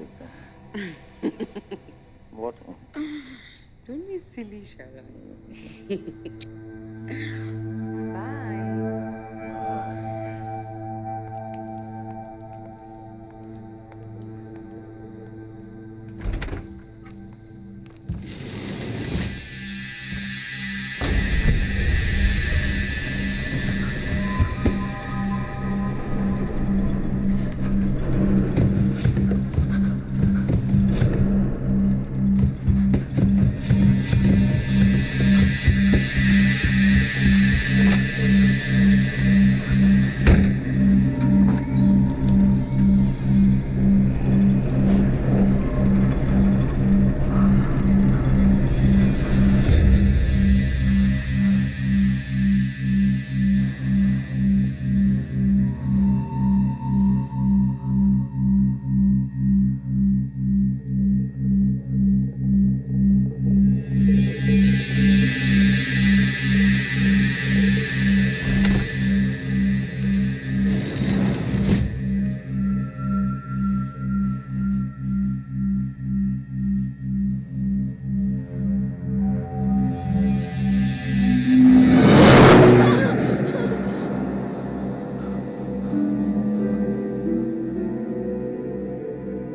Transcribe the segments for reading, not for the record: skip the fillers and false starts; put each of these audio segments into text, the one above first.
Sarika. What? Don't be silly, Sharan. Bye.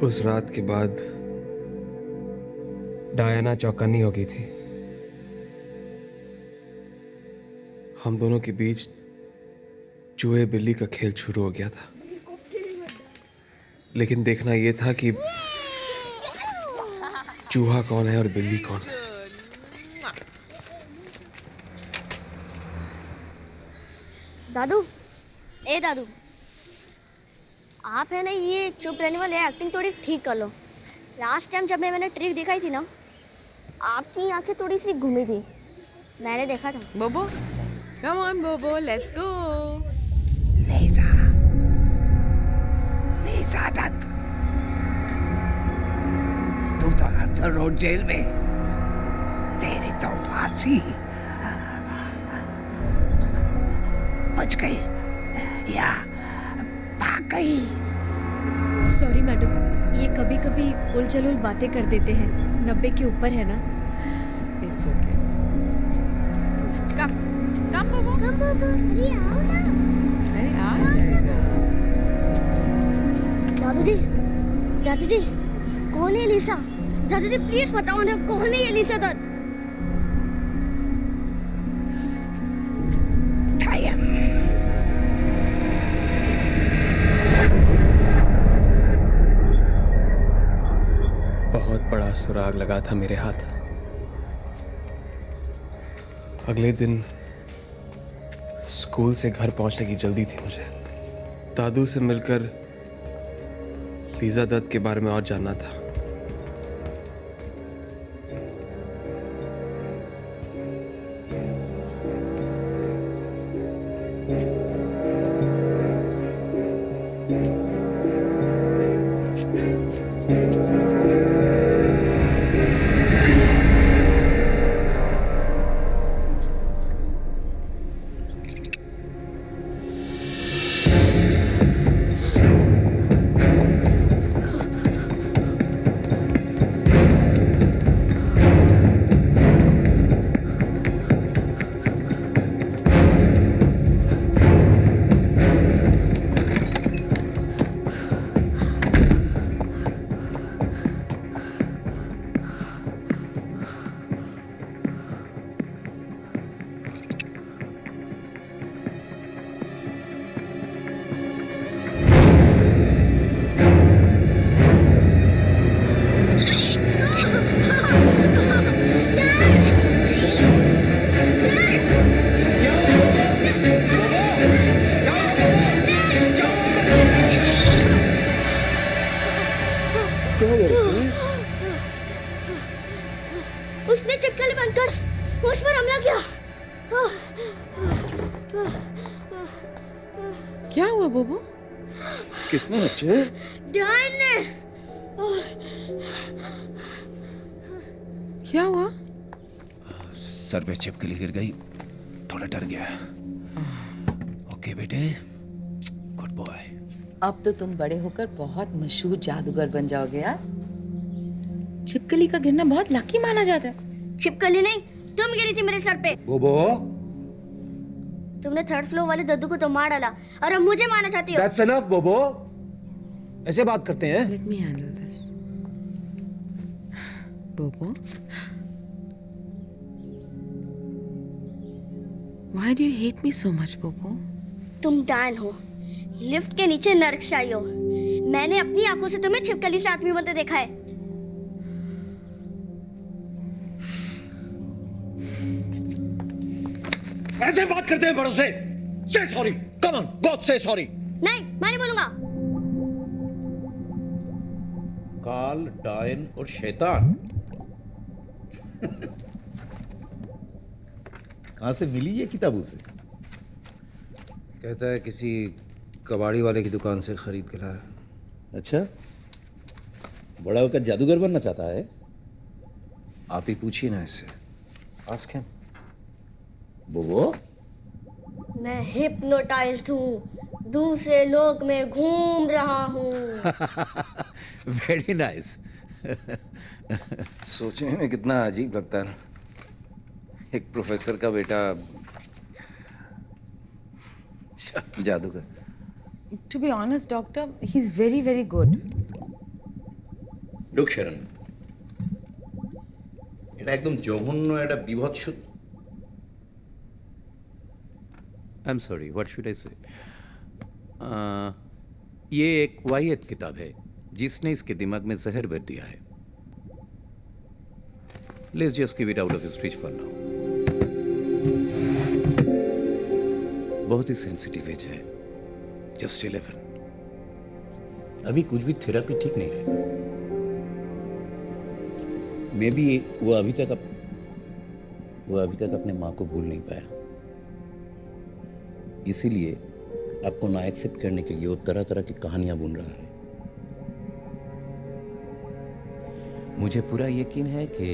उस रात के बाद डायना चौकन्नी हो गई थी। हम दोनों के बीच चूहे बिल्ली का खेल शुरू हो गया था, लेकिन देखना यह था कि चूहा कौन है और बिल्ली कौन है। दादू, ए दादू, आप है ना ये चुप रहने वाले एक्टिंग थोड़ी ठीक कर लो। लास्ट टाइम जब मैंने ट्रिक दिखाई थी ना, आपकी आंखें थोड़ी सी घूमी थी, मैंने देखा था। Bobo, come on, Bobo, let's go. Lisa, Lisa Dutt, तू तो आर्थर रोड जेल में, तेरी तो फांसी। बच गई या भाग गई? सॉरी मैडम, ये कभी कभी उलझुल बातें कर देते हैं। 90 के ऊपर है ना। It's okay. Come, Bobo. कम बाबा, अरे आओ ना। अरे आ जाएगा। दादू जी, कौन है लिसा? दादू जी प्लीज बताओ ना, कौन है ये लिसा दत्त? बहुत बड़ा सुराग लगा था मेरे हाथ। अगले दिन स्कूल से घर पहुंचने की जल्दी थी मुझे। दादू से मिलकर लीजा दत्त के बारे में और जानना था। उसने चिपकली बनकर मुझ पर हमला किया। क्या हुआ बोबो? किसने बच्चे? डायन ने। क्या हुआ? सर पे छिपकली गिर गई, थोड़ा डर गया। ओके बेटे, गुड बॉय। अब तो तुम बड़े होकर बहुत मशहूर जादूगर बन जाओगे यार। छिपकली का गिरना बहुत लकी माना जाता है। छिपकली नहीं, तुम गिरी थी मेरे सर पे। बोबो, तुमने थर्ड फ्लोर वाले दद्दू को तो मार डाला और अब मुझे मारना चाहती हो। that's enough, बोबो। ऐसे बात करते हैं? Let me handle this. Bobo? Why do you hate me so much, Bobo? तुम डायन हो, लिफ्ट के नीचे नर्क से आई हो। मैंने अपनी आंखों से तुम्हें छिपकली से आदमी बनते देखा है। ऐसे बात करते हैं बड़ों से? Say sorry, come on, God say sorry. नहीं, मैं नहीं बोलूंगा। काल, डायन और शैतान कहां से मिली ये किताब उसे? कहता है किसी कबाड़ी वाले की दुकान से खरीद के लाया। अच्छा, बड़ा होकर जादूगर बनना चाहता है? आप ही पूछिए ना इससे। Ask him. बोबो, मैं हिप्नोटाइज्ड हूँ, दूसरे लोक में घूम रहा हूँ। Very nice. सोचने में कितना अजीब लगता है ना, एक प्रोफेसर का बेटा जादूगर। To be honest, doctor, he's very, very good. Look শরণ, এটা একদম জঘন্য একটা বিভৎস। I'm sorry, what should I say? ये एक वाहियत किताब है जिसने इसके दिमाग में जहर भर दिया है। Let's just keep it out of his reach for now. बहुत ही सेंसिटिव एज है, just 11. अभी कुछ भी थेरेपी ठीक नहीं रहेगा। मे बी वो अभी तक अपने माँ को भूल नहीं पाया, इसीलिए आपको ना एक्सेप्ट करने के लिए वो तरह तरह की कहानियां बुन रहा है। मुझे पूरा यकीन है कि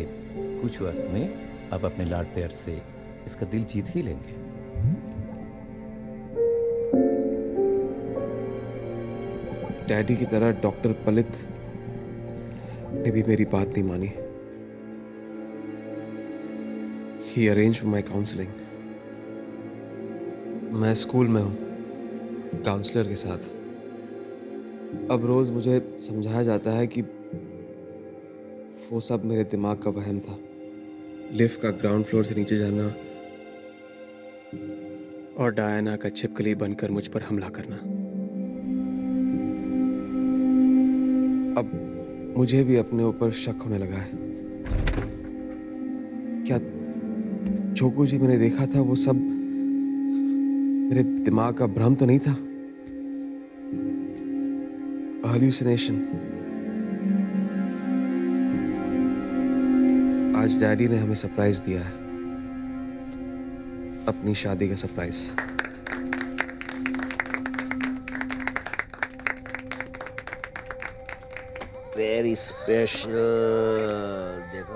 कुछ वक्त में आप अपने लाड प्यार से इसका दिल जीत ही लेंगे। डैडी की तरह डॉक्टर पलित ने भी मेरी बात नहीं मानी। He arranged my counseling. मैं स्कूल में हूँ काउंसलर के साथ। अब रोज मुझे समझाया जाता है कि वो सब मेरे दिमाग का वहम था। लिफ्ट का ग्राउंड फ्लोर से नीचे जाना और डायना का छिपकली बनकर मुझ पर हमला करना। अब मुझे भी अपने ऊपर शक होने लगा है। क्या जो जी मैंने देखा था वो सब मेरे दिमाग का भ्रम तो नहीं था? Hallucination। आज डैडी ने हमें सरप्राइज दिया है, अपनी शादी का सरप्राइज। Very special। देखो,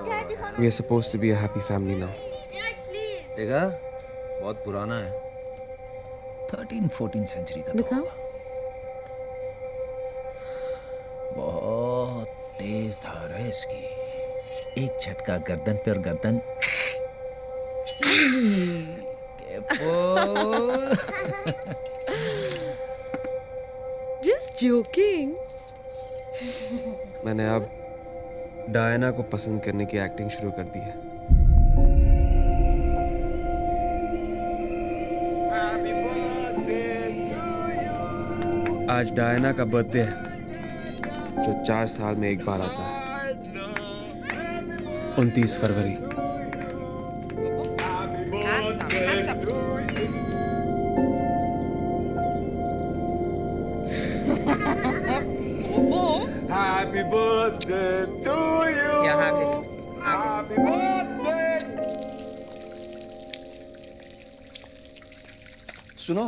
We are supposed to be a happy family now. देखा, बहुत पुराना है, 13-14 सेंचुरी का दिखाओ। बहुत तेज धार है इसकी, एक झटका गर्दन पर गर्दन। Just joking. मैंने अब डायना को पसंद करने की एक्टिंग शुरू कर दी है। आज डायना का बर्थडे है जो 4 साल में एक बार आता है, 29 फरवरी। Happy birthday to you. Happy birthday. सुनो,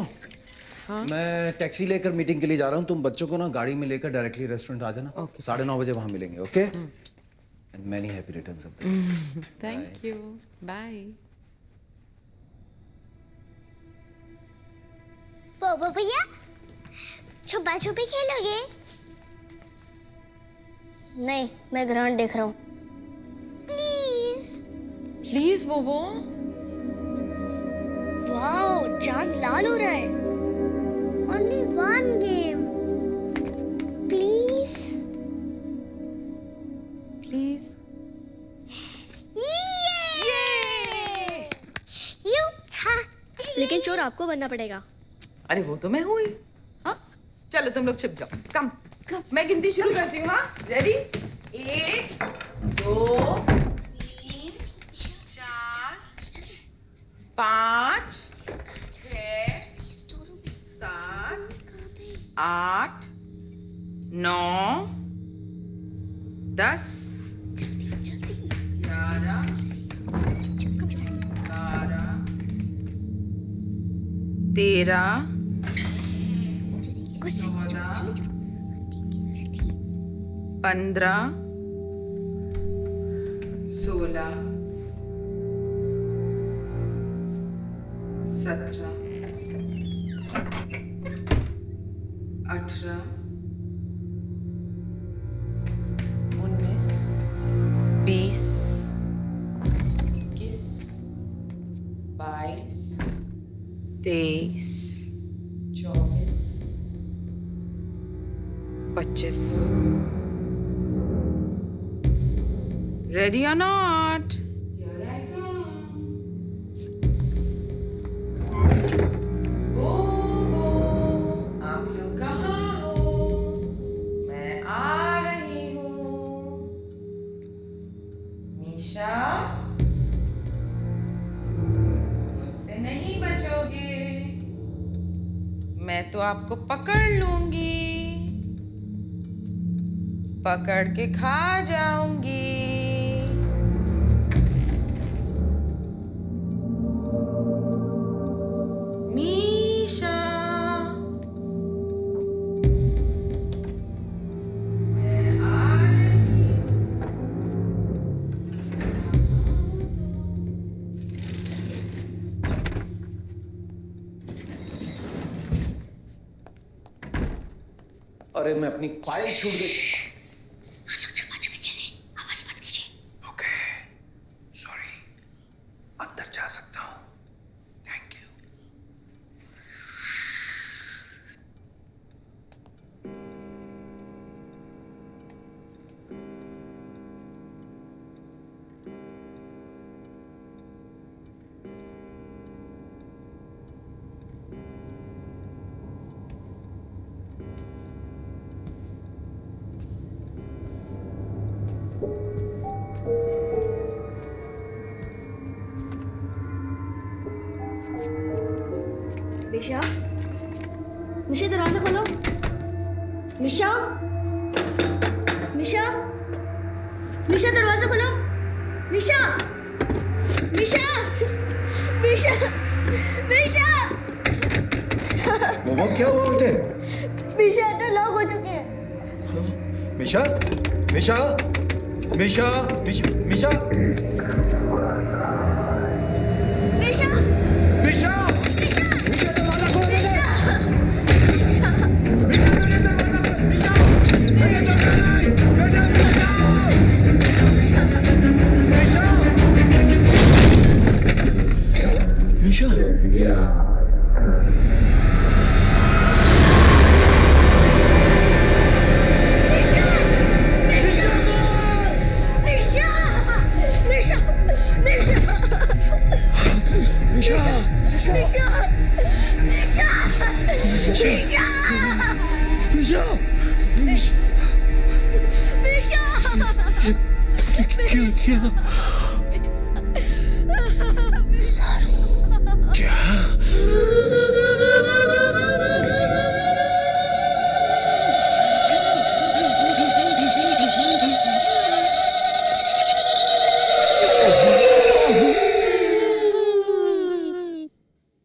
मैं टैक्सी लेकर मीटिंग के लिए जा रहा हूँ। तुम बच्चों को ना गाड़ी में लेकर डायरेक्टली रेस्टोरेंट आ जाना। 9:30 बजे वहां मिलेंगे, okay? And many happy returns of the day. Thank you. Bye. बोबो भैया, छुपा छुपी खेलोगे? नहीं, मैं ग्रहण देख रहा हूँ। प्लीज। प्लीज बोबो। वाओ, चांद लाल हो रहा है। Only one game. Please. Please. लेकिन चोर आपको बनना पड़ेगा। अरे वो तो मैं हुई। हाँ चलो तुम लोग छिप जाओ। कम मैं गिनती शुरू करती हूँ। हाँ ready? 1 2 3 4 5 6 7 8 9 10 11 12 13 14 15 16 17 18 19 20 21 22 23 24 25 Ready or not? Here I come. आप लोग कहाँ हो? मैं आ रही हूँ। मीशा, मुझसे नहीं बचोगे। मैं तो आपको पकड़ लूंगी, पकड़ के खा जाऊंगी। मीशा, मैं आ रही हूँ। अरे मैं अपनी फाइल छूट गई। ओके सॉरी, अंदर जा सकता हूँ? Thank you. मिशा, मिशा दरवाजा खोलो। मिशा, मिशा, मिशा दरवाजा खोलो। मिशा, मिशा, मिशा, मिशा। मोमो क्या हुआ बेटे? मिशा तो लॉक हो चुके हैं। मिशा, मिशा, मिशा, मिशा, मिशा, मिशा, मिशा।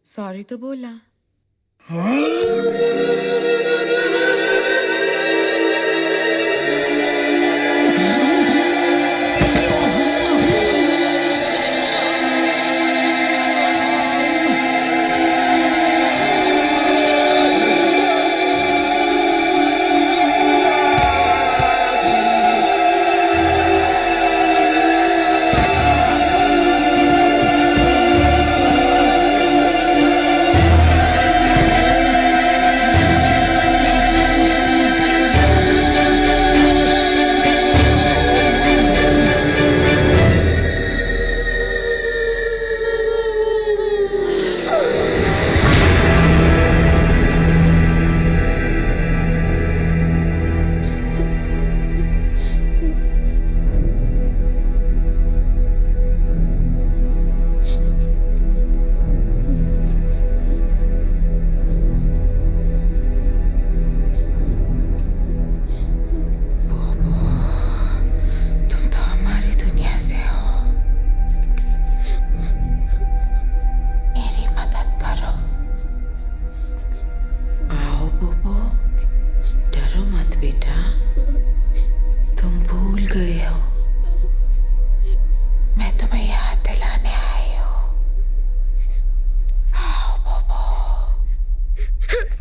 सॉरी तो बोला।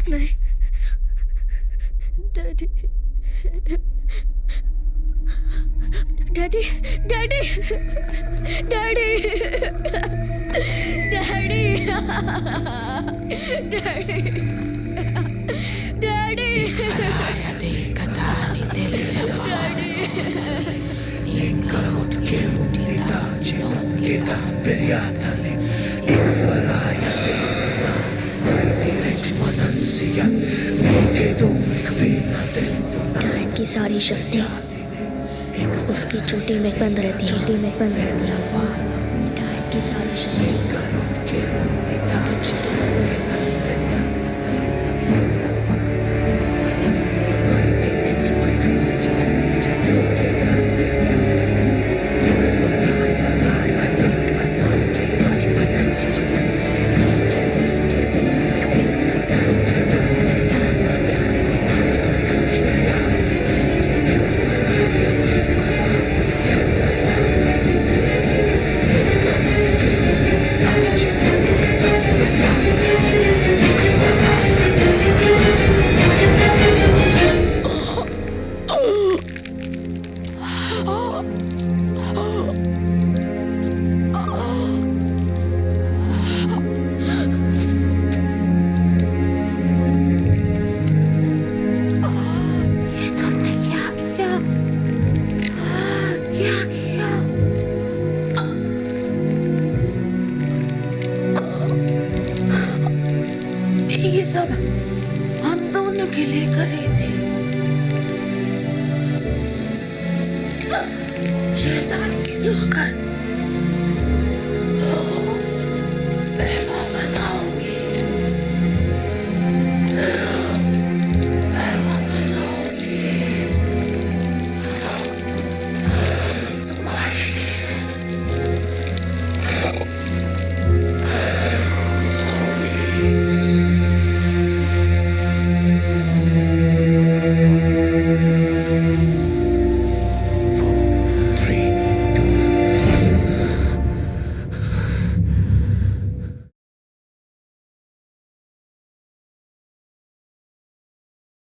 नहीं daddy daddy daddy daddy daddy daddy daddy dad की सारी शक्ति उसकी चोटी में बंद रहती है डैड की सारी शक्ति उसकी चोटी में बंद रहती है ये सब हम दोनों के लिए कर रही थी। शैतान की सौगंध।